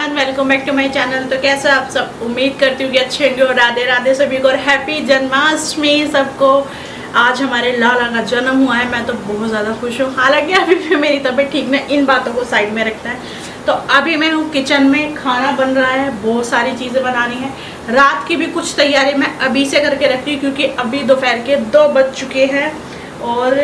Everyone, welcome back to my channel. तो कैसे आप सब, उम्मीद करती हूँ कि अच्छे होंगे। और राधे राधे सभी को और हैप्पी जन्माष्टमी सबको। आज हमारे लाला का जन्म हुआ है। मैं तो बहुत ज़्यादा खुश हूँ। हालांकि अभी भी मेरी तबीयत ठीक नहीं, इन बातों को साइड में रखता है। तो अभी मैं हूँ किचन में, खाना बन रहा है, बहुत सारी चीज़ें बनानी है। रात की भी कुछ तैयारी मैं अभी से करके रखती हूँ, क्योंकि अभी दोपहर के 2 बज चुके हैं। और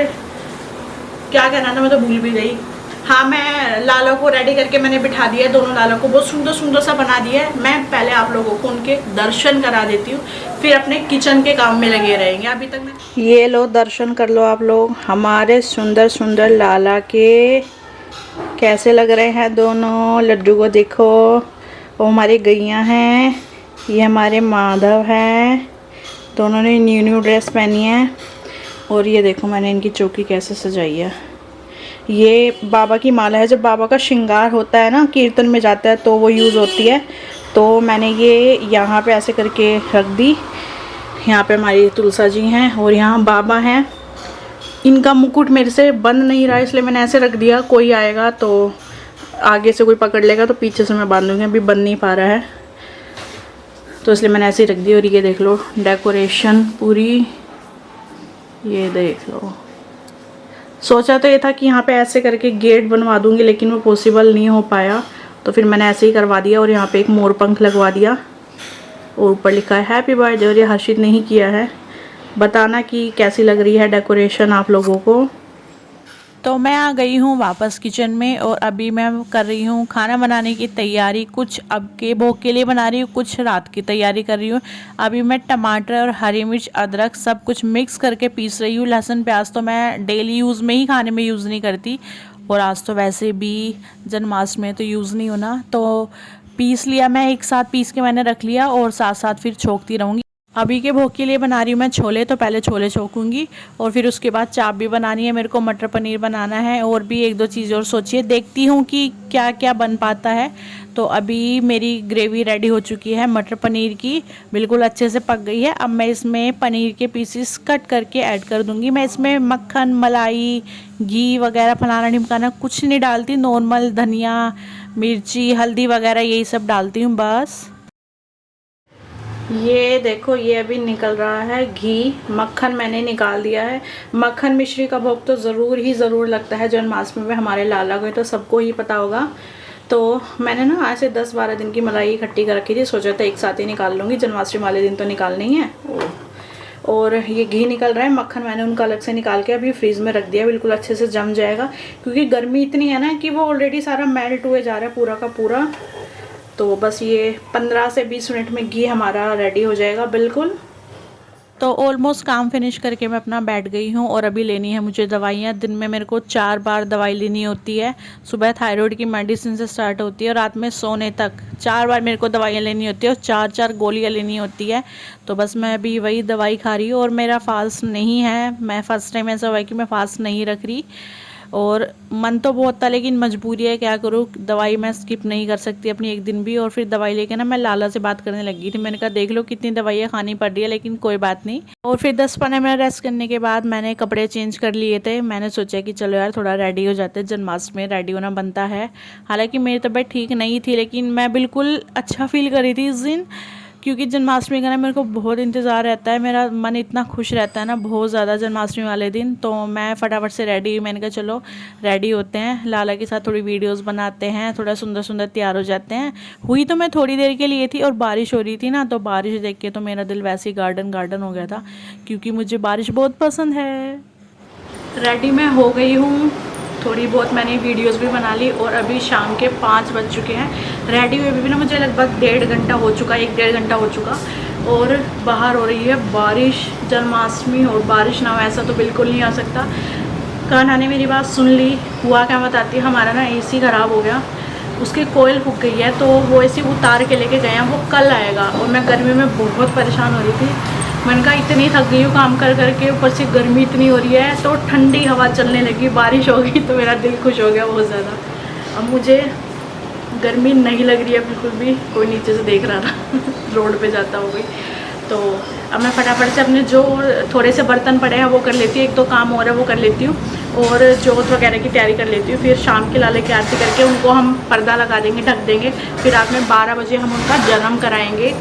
क्या कहना था, मैं तो भूल भी गई। हाँ, मैं लालों को रेडी करके मैंने बिठा दिया है। दोनों लालों को बहुत सुंदर सुंदर सा बना दिया है। मैं पहले आप लोगों को उनके दर्शन करा देती हूँ, फिर अपने किचन के काम में लगे रहेंगे। अभी तक मैं ये लो, दर्शन कर लो आप लोग हमारे सुंदर सुंदर लाला के। कैसे लग रहे हैं दोनों लड्डू को देखो। वो हमारी गैयाँ हैं, ये हमारे माधव हैं। दोनों ने न्यू ड्रेस पहनी है। और ये देखो मैंने इनकी चौकी कैसे सजाई है। ये बाबा की माला है। जब बाबा का श्रृंगार होता है ना, कीर्तन में जाता है, तो वो यूज़ होती है। तो मैंने ये यहाँ पे ऐसे करके रख दी। यहाँ पे हमारी तुलसा जी हैं और यहाँ बाबा हैं। इनका मुकुट मेरे से बंद नहीं रहा, इसलिए मैंने ऐसे रख दिया। कोई आएगा तो आगे से कोई पकड़ लेगा तो पीछे से मैं बांधूँगी। अभी बंद नहीं पा रहा है, तो इसलिए मैंने ऐसे ही रख दी। और ये देख लो डेकोरेशन पूरी, ये देख लो। सोचा तो ये था कि यहाँ पे ऐसे करके गेट बनवा दूंगी, लेकिन वो पॉसिबल नहीं हो पाया, तो फिर मैंने ऐसे ही करवा दिया। और यहाँ पे एक मोर पंख लगवा दिया और ऊपर लिखा है हैप्पी बर्थडे। और ये हर्षित ने ही किया है। बताना कि कैसी लग रही है डेकोरेशन आप लोगों को। तो मैं आ गई हूँ वापस किचन में, और अभी मैं कर रही हूँ खाना बनाने की तैयारी। कुछ अब के भोग के लिए बना रही हूँ, कुछ रात की तैयारी कर रही हूँ। अभी मैं टमाटर और हरी मिर्च अदरक सब कुछ मिक्स करके पीस रही हूँ। लहसुन प्याज तो मैं डेली यूज़ में ही, खाने में यूज़ नहीं करती, और आज तो वैसे भी जन्माष्टमी में तो यूज़ नहीं होना, तो पीस लिया। मैं एक साथ पीस के मैंने रख लिया, और साथ साथ फिर छोंकती रहूँगी। अभी के भोग के लिए बना रही हूँ मैं छोले, तो पहले छोले छोकूंगी और फिर उसके बाद चाप भी बनानी है मेरे को। मटर पनीर बनाना है, और भी 1-2 चीज़ और सोचिए, देखती हूँ कि क्या क्या बन पाता है। तो अभी मेरी ग्रेवी रेडी हो चुकी है मटर पनीर की, बिल्कुल अच्छे से पक गई है। अब मैं इसमें पनीर के पीसेस कट करके ऐड कर दूँगी। मैं इसमें मक्खन, मलाई, घी वगैरह फलाना ढिमकाना कुछ नहीं डालती। नॉर्मल धनिया, मिर्ची, हल्दी वगैरह यही सब डालती हूँ बस। ये देखो, ये अभी निकल रहा है घी। मक्खन मैंने निकाल दिया है। मक्खन मिश्री का भोग तो ज़रूर लगता है जन्माष्टमी में हमारे लाला को, तो सबको ही पता होगा। तो मैंने ना आज से 10-12 दिन की मलाई इकट्ठी कर रखी थी। सोचा था एक साथ ही निकाल लूँगी, जन्माष्टमी वाले दिन तो निकालनी ही है। और ये घी निकल रहा है। मक्खन मैंने उनका अलग से निकाल के अभी फ्रीज़ में रख दिया, बिल्कुल अच्छे से जम जाएगा, क्योंकि गर्मी इतनी है ना कि वो ऑलरेडी सारा मेल्ट हुए जा रहा है पूरा का पूरा। तो बस ये 15 से 20 मिनट में घी हमारा रेडी हो जाएगा बिल्कुल। तो ऑलमोस्ट काम फिनिश करके मैं अपना बैठ गई हूँ, और अभी लेनी है मुझे दवाइयाँ। दिन में मेरे को 4 बार दवाई लेनी होती है। सुबह थायराइड की मेडिसिन से स्टार्ट होती है, और रात में सोने तक 4 बार मेरे को दवाइयाँ लेनी होती है, और 4-4 गोलियाँ लेनी होती है। तो बस मैं अभी वही दवाई खा रही हूँ। और मेरा फास्ट नहीं है, मैं फर्स्ट टाइम ऐसा हुआ है कि मैं फास्ट नहीं रख रही। और मन तो बहुत था, लेकिन मजबूरी है, क्या करूँ, दवाई मैं स्किप नहीं कर सकती अपनी एक दिन भी। और फिर दवाई लेके ना मैं लाला से बात करने लगी थी। मैंने कहा देख लो कितनी दवाइयाँ खानी पड़ रही है, लेकिन कोई बात नहीं। और फिर 10-15 मिनट रेस्ट करने के बाद मैंने कपड़े चेंज कर लिए थे। मैंने सोचा कि चलो यार थोड़ा रेडी हो जाते हैं, जन्माष्टमी में रेडी होना बनता है। हालाँकि मेरी तबीयत ठीक नहीं थी, लेकिन मैं बिल्कुल अच्छा फील कर रही थी इस दिन, क्योंकि जन्माष्टमी का ना मेरे को बहुत इंतज़ार रहता है। मेरा मन इतना खुश रहता है ना बहुत ज़्यादा जन्माष्टमी वाले दिन। तो मैं फटाफट से रेडी हुई। मैंने कहा चलो रेडी होते हैं, लाला के साथ थोड़ी वीडियोस बनाते हैं, थोड़ा सुंदर सुंदर तैयार हो जाते हैं। हुई तो मैं थोड़ी देर के लिए थी, और बारिश हो रही थी ना, तो बारिश देख के तो मेरा दिल वैसे ही गार्डन हो गया था, क्योंकि मुझे बारिश बहुत पसंद है। रेडी मैं हो गई हूँ, थोड़ी बहुत मैंने वीडियोस भी बना ली, और अभी शाम के 5 बज चुके हैं। रेडी हुए भी ना मुझे लगभग 1.5 घंटा हो चुका, 1-1.5 घंटा हो चुका। और बाहर हो रही है बारिश। जन्माष्टमी और बारिश ना हो ऐसा तो बिल्कुल नहीं आ सकता। कान्हा ने मेरी बात सुन ली। हुआ क्या बताती है, हमारा ना एसी ख़राब हो गया, उसकी कोयल फूक गई है, तो वो एसी उतार के लेके गए हैं, वो कल आएगा। और मैं गर्मी में बहुत परेशान हो रही थी। मैंने कहा इतनी थक गई हूँ काम कर करके, ऊपर से गर्मी इतनी हो रही है, तो ठंडी हवा चलने लगी, बारिश हो गई, तो मेरा दिल खुश हो गया बहुत ज़्यादा। अब मुझे गर्मी नहीं लग रही है बिल्कुल भी। कोई नीचे से देख रहा था रोड पे जाता हो गई। तो अब मैं फटाफट से अपने जो थोड़े से बर्तन पड़े हैं वो कर लेती हूँ, एक तो काम हो रहा है वो कर लेती हूँ। और जोत वगैरह की तैयारी कर लेती हूँ। फिर शाम के लाले की आरती करके उनको हम पर्दा लगा देंगे, ढक देंगे। फिर रात में 12 बजे हम उनका जन्म कराएंगे।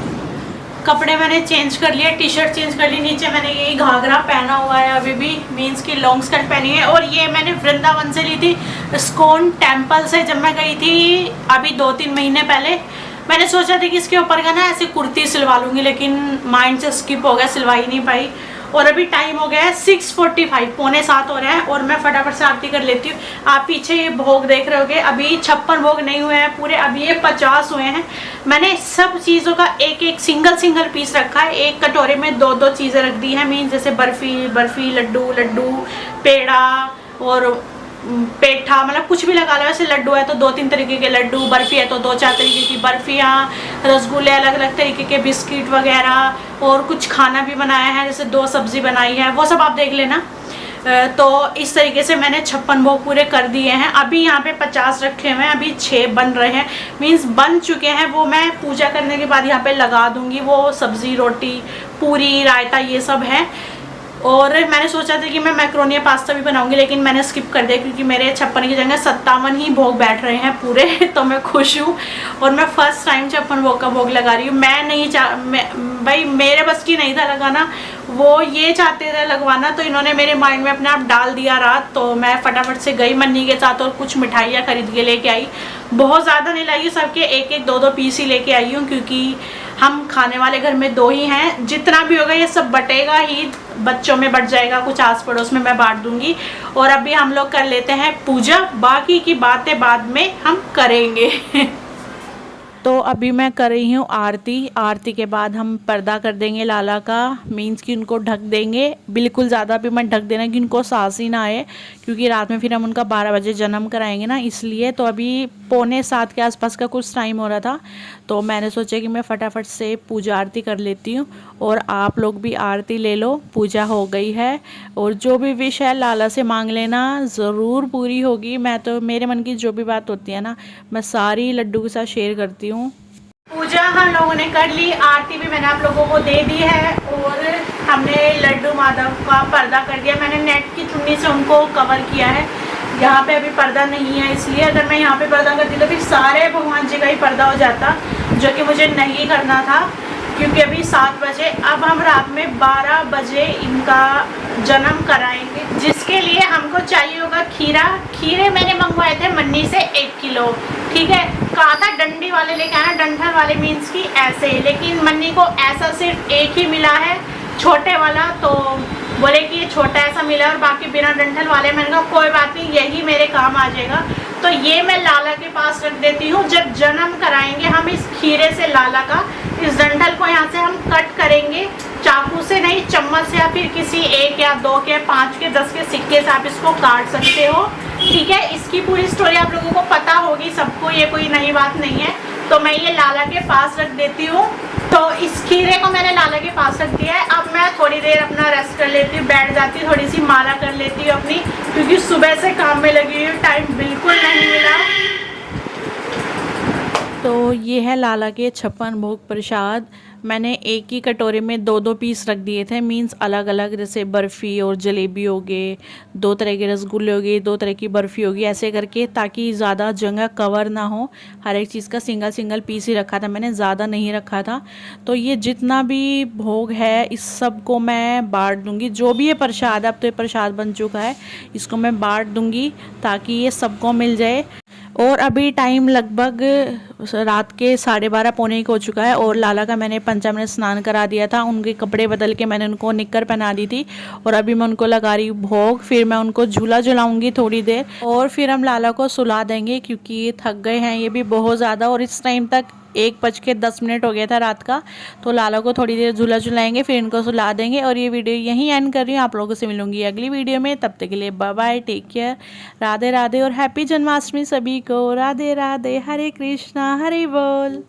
कपड़े मैंने चेंज कर लिए, टी शर्ट चेंज कर ली, नीचे मैंने यही घाघरा पहना हुआ है अभी भी, मीन्स की लॉन्ग स्कर्ट पहनी है। और ये मैंने वृंदावन से ली थी, इस्कॉन टेम्पल से। जब मैं गई थी अभी 2-3 महीने पहले, मैंने सोचा था कि इसके ऊपर का ना ऐसी कुर्ती सिलवा लूँगी, लेकिन माइंड से स्किप हो गया, सिलवा ही नहीं पाई। और अभी टाइम हो गया है 6:45, 6:45 हो रहा है और मैं फटाफट से आरती कर लेती हूँ। आप पीछे ये भोग देख रहे होगे, अभी 56 भोग नहीं हुए हैं पूरे, अभी ये 50 हुए हैं। मैंने सब चीज़ों का एक एक सिंगल पीस रखा है। एक कटोरे में 2-2 चीज़ें रख दी हैं, मीन जैसे बर्फ़ी, लड्डू, पेड़ा और पेठा, मतलब कुछ भी लगा लो। वैसे लड्डू है तो 2-3 तरीके के लड्डू, बर्फ़ी है तो 2-4 तरीके की बर्फ़ियाँ, रसगुल्ले, अलग अलग तरीके के बिस्किट वगैरह, और कुछ खाना भी बनाया है, जैसे 2 सब्ज़ी बनाई है, वो सब आप देख लेना। तो इस तरीके से मैंने 56 भोग पूरे कर दिए हैं। अभी यहाँ पे 50 रखे हुए हैं, अभी 6 बन रहे हैं, मीन्स बन चुके हैं। वो मैं पूजा करने के बाद यहाँ पे लगा दूँगी। वो सब्ज़ी, रोटी, पूरी, रायता, ये सब है। और मैंने सोचा था कि मैं मैक्रोनी पास्ता भी बनाऊंगी, लेकिन मैंने स्किप कर दिया क्योंकि मेरे 56 की जगह 57 ही भोग बैठ रहे हैं पूरे। तो मैं खुश हूँ और मैं फर्स्ट टाइम 56 भोग का भोग लगा रही हूँ। मैं नहीं भाई मेरे बस की नहीं था लगाना, वो ये चाहते थे लगवाना, तो इन्होंने मेरे माइंड में अपने आप डाल दिया रात। तो मैं फटाफट से गई मन्नी के साथ और कुछ मिठाइयाँ खरीद के लेके आई। बहुत ज़्यादा नहीं लाई हूँ, सबके एक 2-2 पीस ही लेके आई हूँ, क्योंकि हम खाने वाले घर में 2 ही हैं। जितना भी होगा ये सब बटेगा ही, बच्चों में बट जाएगा, कुछ आस पड़ोस में मैं बांट दूंगी। और अभी हम लोग कर लेते हैं पूजा, बाकी की बातें बाद में हम करेंगे। तो अभी मैं कर रही हूँ आरती के बाद हम पर्दा कर देंगे लाला का, मीन्स कि उनको ढक देंगे। बिल्कुल ज़्यादा भी मत ढक देना कि उनको सांस ही ना आए, क्योंकि रात में फिर हम उनका 12 बजे जन्म कराएंगे ना, इसलिए। तो अभी 6:45 के आसपास का कुछ टाइम हो रहा था, तो मैंने सोचा कि मैं फटाफट से पूजा आरती कर लेती हूँ। और आप लोग भी आरती ले लो, पूजा हो गई है। और जो भी विश है लाला से मांग लेना, ज़रूर पूरी होगी। मैं तो, मेरे मन की जो भी बात होती है ना, मैं सारी लड्डू के साथ शेयर करती हूँ। पूजा हम लोगों ने कर ली, आरती भी मैंने आप लोगों को दे दी है, और हमने लड्डू माधव का पर्दा कर दिया। मैंने नेट की चुन्नी से उनको कवर किया है। यहाँ पे अभी पर्दा नहीं है, इसलिए अगर मैं यहाँ पे पर्दा करती तो फिर सारे भगवान जी का ही पर्दा हो जाता, जो कि मुझे नहीं करना था। क्योंकि अभी 7 बजे, अब हम रात में 12 बजे इनका जन्म कराएंगे, जिसके लिए हमको चाहिए होगा खीरे मैंने मंगवाए थे मन्नी से 1 किलो, ठीक है। कहा था डंडी वाले लेके आना, डंठल वाले मीन्स की ऐसे, लेकिन मन्नी को ऐसा सिर्फ एक ही मिला है, छोटे वाला। तो बोले कि ये छोटा ऐसा मिला और बाकी बिना डंठल वाले। मैंने कहा कोई बात नहीं, यही मेरे काम आ जाएगा। तो ये मैं लाला के पास रख देती हूँ। जब जन्म कराएंगे हम इस खीरे से लाला का, इस डंठल को यहाँ से हम कट करेंगे, चाकू से नहीं, चम्मच से, या फिर किसी 1 या 2 के, 5 के, 10 के सिक्के से आप इसको काट सकते हो, ठीक है। इसकी पूरी स्टोरी आप लोगों को पता होगी सबको, ये कोई नई बात नहीं है। तो मैं ये लाला के पास रख देती हूँ। तो इस खीरे को मैंने लाला के पास रख दिया है। अब मैं थोड़ी देर अपना रेस्ट कर लेती हूँ, बैठ जाती हूँ, थोड़ी सी माला कर लेती हूँ अपनी, क्योंकि सुबह से काम में लगी हुई, टाइम बिल्कुल नहीं मिला। तो ये है लाला के 56 भोग प्रसाद। मैंने एक ही कटोरे में 2-2 पीस रख दिए थे, मींस अलग अलग, जैसे बर्फ़ी और जलेबी हो गए, 2 तरह के रसगुल्ले हो गए, 2 तरह की बर्फ़ी होगी, ऐसे करके, ताकि ज़्यादा जगह कवर ना हो। हर एक चीज़ का सिंगल पीस ही रखा था मैंने, ज़्यादा नहीं रखा था। तो ये जितना भी भोग है इस सब को मैं बांट दूँगी। जो भी ये प्रसाद, अब तो ये प्रसाद बन चुका है, इसको मैं बांट दूँगी ताकि ये सबको मिल जाए। और अभी टाइम लगभग रात के 12:30 पौने 1 हो चुका है, और लाला का मैंने पंचामृत स्नान करा दिया था। उनके कपड़े बदल के मैंने उनको निक्कर पहना दी थी, और अभी मैं उनको लगा रही हूँ भोग। फिर मैं उनको झूला झुलाऊंगी थोड़ी देर, और फिर हम लाला को सुला देंगे, क्योंकि ये थक गए हैं ये भी बहुत ज़्यादा। और इस टाइम तक 1:10 हो गया था रात का। तो लाला को थोड़ी देर झूला झुलाएंगे, फिर इनको सुला देंगे। और ये वीडियो यहीं एंड कर रही हूँ, आप लोगों से मिलूंगी अगली वीडियो में। तब तक के लिए bye bye, take care, Radhe Radhe और हैप्पी जन्माष्टमी सभी को। राधे राधे, हरे कृष्णा, हरे बोल।